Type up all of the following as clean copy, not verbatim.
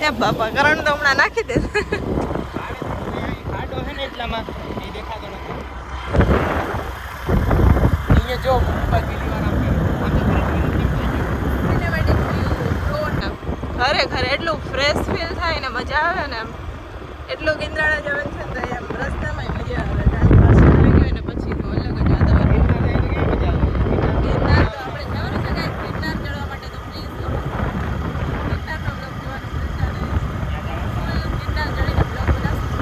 ને બાપા કરણ તો હમણાં નાખી દે ખાડો છે ને એટલામાં એ દેખાતો નથી અહીંયા જો ખરેખર એટલું ફ્રેશ ફીલ થાય ને મજા આવે ને એમ એટલું ગિંદ્રાળા જવાનું છે ને એમ રસ્તામાં મજા આવે ટાઈમ પાસ આવી ગયો ને પછી તો અલગ જ વાતાવરણ ગિરનાર તો આપણે જવાનું છે ને ગિરનાર ચડવા માટે તો પ્લીઝ ગિરનારનો બ્લોગ જોવાનું ભૂલતા નહીં ગિરનાર ચડીને બ્લોગ બનાવશું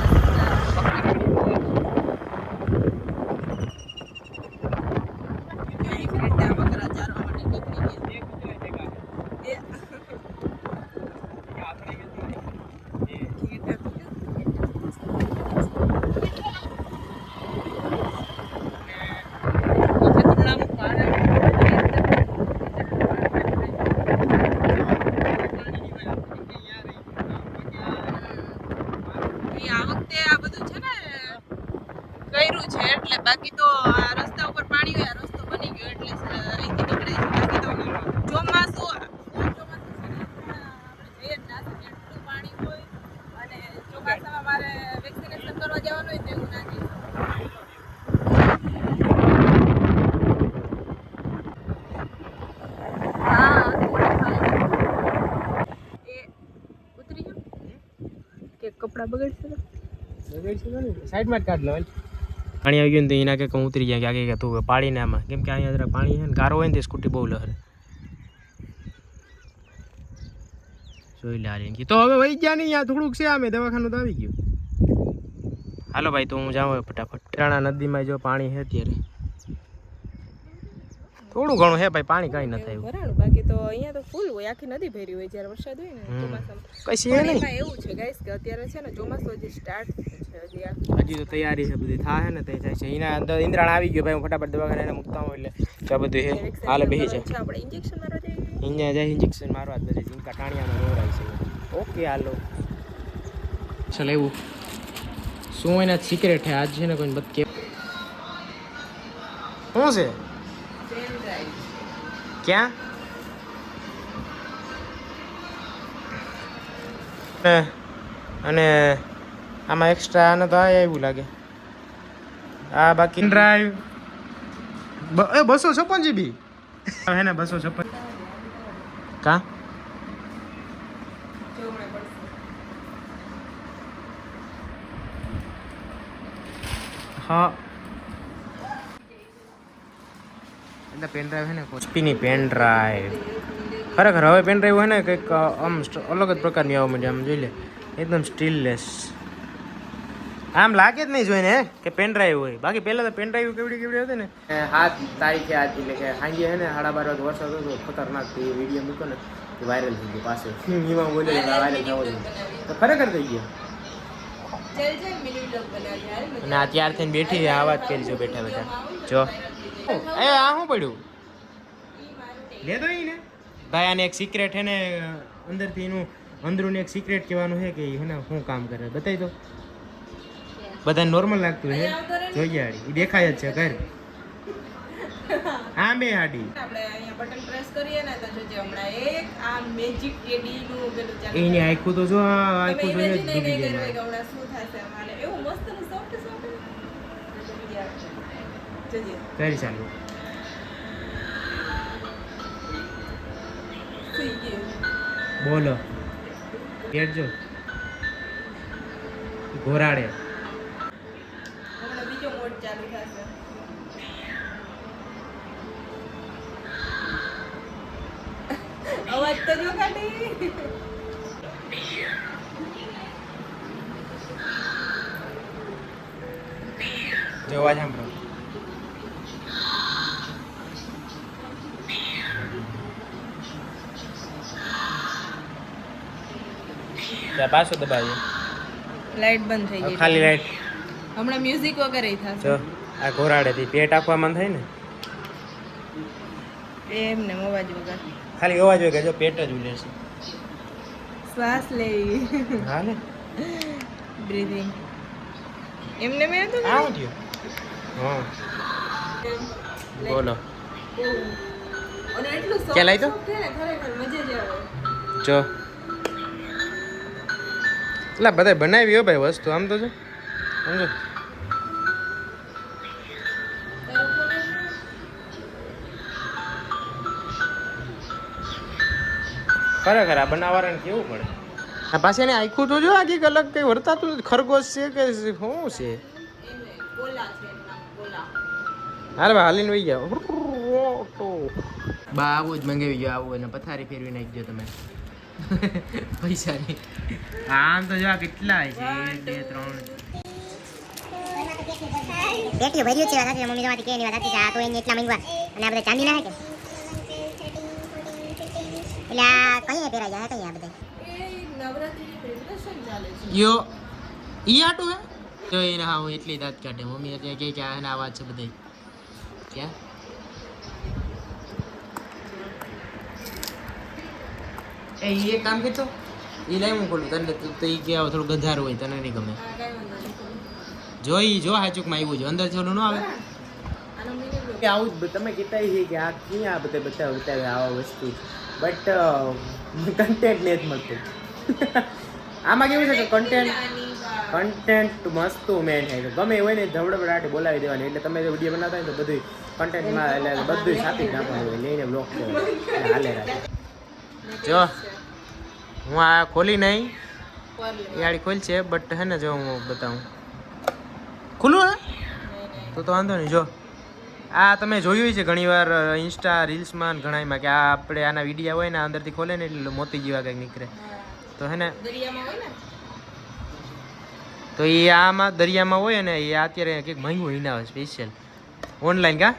બકરા ચારવા માટે નીકળી ગયા કર્યું છે એટલે બાકી તો આ રસ્તા ઉપર પાણી હોય આ રસ્તો બની ગયો એટલે અહીંથી નીકળે છે બાકી તો ચોમાસું આપણે જઈએ જ ના શકીએ એટલું પાણી હોય અને ચોમાસામાં મારે વેક્સિનેશન કરવા જવાનું હોય તો એવું ના જઈ ઉતરી જાવ કે કપડા બગડશે સાઈડમાં જ કાઢ લો પાણી આવી ગયું ને તો એના કે હું ઉતરી જાય કે તું પાડીને આમાં કેમ કે અહીંયા જરા પાણી છે ને ગારો હોય ને તે સ્કૂટી બહુ લહરે જોઈ લે હારી તો હવે વહી ગયા નહીં આ થોડુંક છે આમે દવાખાનું તો આવી ગયું હાલો ભાઈ તો હું જાઉં ફટાફટ રાણા નદીમાં જો પાણી છે અત્યારે થોડું ઘણું હે ભાઈ પાણી કાંઈ નથી આવ્યું ભરાણું બાકી તો અહીંયા તો ફૂલ હોય આખી નદી ભરી હોય જ્યારે વરસાદ હોય ને ચોમાસામાં કઈ છે નહીં એવું છે ગાઈસ કે અત્યારે છે ને ચોમાસું હજી સ્ટાર્ટ છે હજી તો તૈયારી છે બધી થાય ને તે થાય છે એના અંદર ઇન્દ્રાણ આવી ગયો ભાઈ હું ફટાફટ દવાખાને એને મૂકતા હું એટલે આ બધું હે હાલે બેસી જાય આપણે ઇન્જેક્શન મારવા જઈએ અહીંયા જાય ઇન્જેક્શન મારવા જ બધી જીંકા ટાણિયામાં રોરાય છે ઓકે હાલો ચાલ એવું શું એના સિક્રેટ છે આજ છે ને કોઈ બધ કે શું છે ક્યાં અને આમાં એક્સ્ટ્રા આને તો આ એવું લાગે આ બાકી ડ્રાઈવ 256 GB હે ને 256 કા હા એટલે પેન ડ્રાઈવ છે ને કોચપીની પેન ડ્રાઈવ ખરેખર હવે પેન ડ્રાઈવ હોય ને કંઈક આમ અલગ જ પ્રકારની આવવા માંડે આમ જોઈ લે એકદમ સ્ટીલલેસ આમ લાગે જ નહીં જોઈને કે પેન ડ્રાઈવ હોય બાકી પહેલાં તો પેન ડ્રાઈવ કેવડી હતી ને 7 તારીખે આજ એટલે કે સાંજે છે ને 12:30 વાગે વરસાદ હતો ખતરનાક એ વિડીયો મૂકો ને એ વાયરલ થઈ ગયો પાસે એમાં બોલે વાયરલ થવો જોઈએ તો ખરેખર થઈ ગયો અને આ ત્યાર થઈને બેઠી આ વાત કરી છો બેઠા બેઠા જો એ આ શું પડ્યું લેતો ને ભાઈ આને એક સિક્રેટ છે ને અંદરથી એનું અંદરનું એક સિક્રેટ કહેવાનું છે કે હે ને શું કામ કરે બતાવી દો બધાને નોર્મલ લાગતું છે જોઈએ હાડી એ દેખાય જ છે ઘર આ બે હાડી આપણે અહીંયા બટન પ્રેસ કરીએ ને તો જોજે હમણાં એક આ મેજિક એડી નું પેલું ચાલે એની આખું તો જો આખું જોઈએ ડૂબી જાય હમણાં શું થશે અમારે એવું મસ્ત નું સોફ્ટ જોજે કરી ચાલુ બોલો કેજો ઘોરાડે હમણાં બીજો મોડ ચાલુ થશે અવાજ તો જો કાઢી જો અવાજ સાંભળો ત્યાં પાછું દબાવીએ લાઈટ બંધ થઈ ગઈ ખાલી લાઈટ હમણાં મ્યુઝિક વગર થશે જો આ ઘોરાડેથી પેટ આપવા મન થાય ને એમને અવાજ વગર ખાલી અવાજ વગર જો પેટ જ ઉલે છે શ્વાસ લેવી હા ને બ્રીથિંગ એમને મેં તો આ હું થયું હા બોલો અને એટલું ક્યાં લાઈ તો ખરેખર મજા જ આવે જો એટલે બધા બનાવી હો ભાઈ વસ્તુ આમ તો છે સમજો ખરેખર આ બનાવવાને કેવું પડે આ પાસે એને આખું તો જો આ કંઈક અલગ કંઈ વર્તાતું નથી. ખરગોશ છે કે શું છે હાલ ભાઈ હાલીને વહી જાઓ બા આવું જ મંગાવી ગયો આવું અને પથારી ફેરવી નાખજો તમે પૈસાની આમ તો જો આ કેટલા છે 1 2 3 પેટીઓ ભર્યું છે વાત મમ્મી તમારી કેની વાત હતી આ તો એને એટલા માંગવા અને આ બધા ચાંદી ના હે કે એટલે આ કઈ પહેરાઈ જાય કઈ આ બધા યો ઈ આટું હે તો એને હા હું એટલી દાંત કાઢે મમ્મી અત્યારે કે આ આવાજ છે બધાય ક્યાં એ એક કામ કરતો ઈ લાઈ હું ખોલું તને તો ઈ કે થોડું ગંધારું હોય તને નહીં ગમે જોઈ જો હાચુકમાં આવ્યું છે અંદર થોડું ન આવે આવું જ તમે કહેતા છે કે આ ક્યાં આ બધા બતાવે આવા વસ્તુ બટ કન્ટેન્ટ નથી મળતું આમાં કેવું છે કે કન્ટેન્ટ મસ્ત મેન છે ગમે હોય ને ધબડબડાટ બોલાવી દેવાની એટલે તમે જો વિડીયો બનાવતા હોય તો બધું કન્ટેન્ટમાં એટલે બધું છાપી જ નાખવાનું હોય લઈને બ્લોક કરો હાલે રાખે જો હું આ ખોલી નહીં યાડી ખોલ છે બટ હે ને જો હું બતાવું ખુલ્લું ને તો વાંધો નહીં જો આ તમે જોયું છે ઘણીવાર ઇન્સ્ટા રીલ્સમાં ઘણામાં કે આ આપણે આના વિડીયા હોય ને અંદરથી ખોલે ને એટલે મોતી જેવા કંઈક નીકળે તો હે ને તો એ આમાં દરિયામાં હોય ને એ અત્યારે કંઈક માંગ્યું હોય ના સ્પેશિયલ ઓનલાઈન કા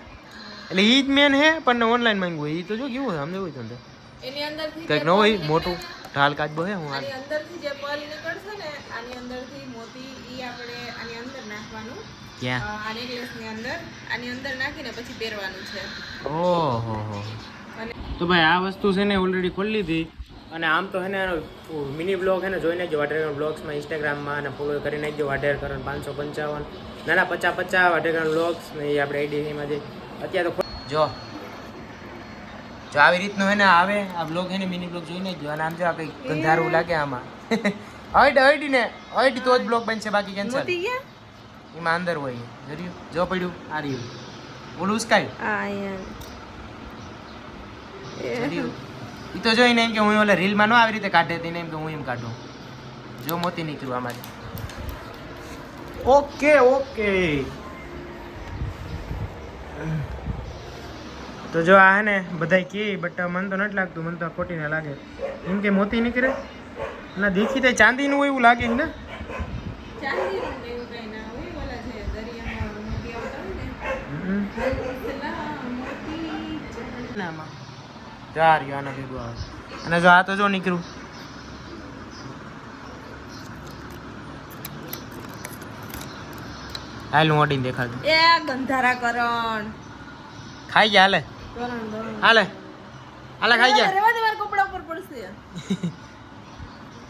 એટલે એ જ મેન હે પણ ઓનલાઈન માંગ્યું હોય એ તો જો કેવું સમજાવું તમને એની અંદરથી કંઈક ન હોય મોટું ઢાલ કાચબો હે હું આની અંદરથી જે પર્લ નીકળશે ને આની અંદરથી મોતી ઈ આપણે આની અંદર નાખવાનું ક્યાં આ નેકલેસની અંદર આની અંદર નાખીને પછી પહેરવાનું છે ઓહો તો ભાઈ આ વસ્તુ છે ને ઓલરેડી ખોલી લીધી અને આમ તો હે ને મિની બ્લોગ હે ને જોઈ નાખજો વાઢેર બ્લોગ્સમાં ઇન્સ્ટાગ્રામમાં અને ફોલો કરી નાખજો વાઢેર કરણ 555 નાના 50 વાઢેર બ્લોગ્સ ને એ આપણે આઈડીમાં જે અત્યારે તો જો આવી રીતનું હે ને આવે આ બ્લોગ હે ને મિની બ્લોગ જોઈ નાખજો અને આમ જો આ કંઈક ગંધારું લાગે આમાં અઈડી તો જ બ્લોગ બનશે બાકી કેન્સલ મોતી ગયા એમાં અંદર હોય જર્યું જો પડ્યું આ રહ્યું ઓલું ઉસ્કાય આ અહીંયા જર્યું ઈ તો જોઈને એમ કે હું ઓલા રીલમાં ન આવી રીતે કાઢે તેને એમ કે હું એમ કાઢું જો મોતી નીકળ્યું આમાંથી ઓકે તો જો આ હે ને બધાય કે બટ મને તો નથી લાગતું મને તો ખોટીને લાગે એમ કે મોતી નીકળે ના દેખી તો ચાંદીનું હોય એવું લાગે ને ચાંદીનું એવું કઈ ના હોય ઓલા છે દરિયામાં મોતી આવતા હોય ને આમાં ચાર આના ભેગું આવે અને જો આ તો જો નીકળ્યું હાલ હું ઓડીને દેખાડું એ ગંધારા કરણ ખાઈ ગયા હાલે ખાઈ ગયા રેવા દે મારા કપડા ઉપર પડશે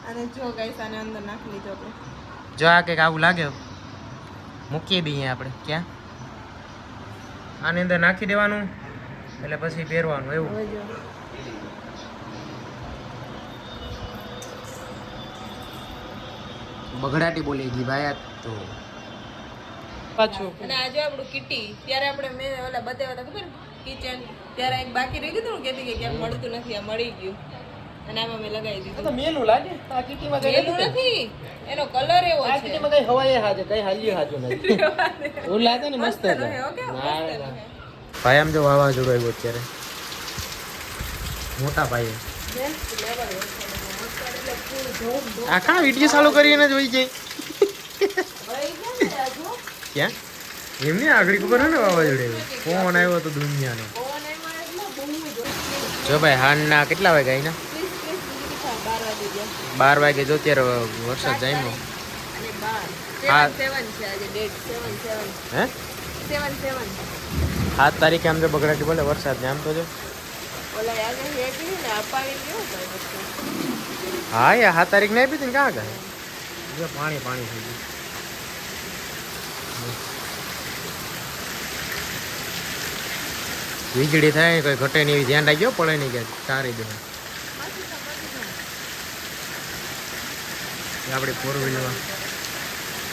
અને જો ગાઈસ આને અંદર નાખી લીધો આપણે જો આ કંઈક આવું લાગે મૂકીએ બી અહીંયા આપણે ક્યાં આની અંદર નાખી દેવાનું એટલે પછી પહેરવાનું એવું હવે જો બગડાટી બોલી ગઈ ભાઈ આ તો પાછું અને આજે આપણું કિટી ત્યારે આપણે મેં ઓલા બતાવ્યા હતા ખબર કિચન ત્યારે એક બાકી રહી ગયું હતું ને કહેતી કે ક્યાંક મળતું નથી આ મળી ગયું અને આમાં મેં લગાવી દીધું તો મેલું લાગે આ કીટીમાં કઈ મેલું નથી એનો કલર એવો આ છે કીટીમાં કઈ હવાય હાજે કઈ હાલી હાજો નથી એવું લાગે ને મસ્ત રહે, છે ઓકે? ના, મસ્ત ના. રહે. ભાઈ આમ જો વાવાઝોડું આવ્યું અત્યારે મોટા ભાઈ આખા વિડીયો ચાલુ કરીને જોઈ જાય ક્યાં એમની આગળ ખબર હે ને વાવાઝોડે ફોન આવ્યો તો દુનિયાનો જો ભાઈ હાલના કેટલા વાગ્યા અહીંના 12 વાગે જો ત્યારે વરસાદ જામ્યો હા. 7 છે આજે ડેટ 7 હે 7 તારીખે આમ જો બગડાટી બોલે વરસાદ ને આમ તો જો ઓલા યાદ હે કે ને અપાવી ગયો તો વસ્તુ હા યાર 7 તારીખ ને આપી હતી ને કાં ગયા જો પાણી થઈ ગયું વીજળી થાય કોઈ ઘટે નહીં એવી ધ્યાન રાખજો પડે નહીં કે તારી દે આપણી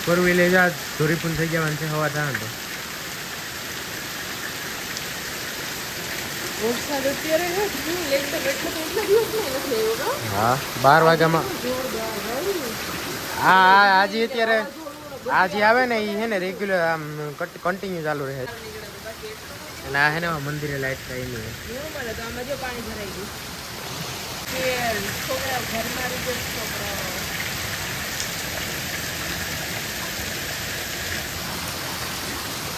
ફોર વ્હીલર જ ધોરીપુન થઈ જવાનું છે હવા થાય તો. વરસાદ અત્યારે હે શું લેટ એટલો તો એટલો દિવસ નહીં નથી આવ્યો કા હા 12 વાગ્યામાં હા આજે અત્યારે આજે આવે ને એ છે ને રેગ્યુલર આમ કન્ટિન્યુ ચાલુ રહે છે. અને આ છે ને મંદિરે લાઈટ થાય નહીં. એવું મળે તો આમાં જો પાણી ભરાઈ ગયું કે છોકરા ઘરમાં રીતે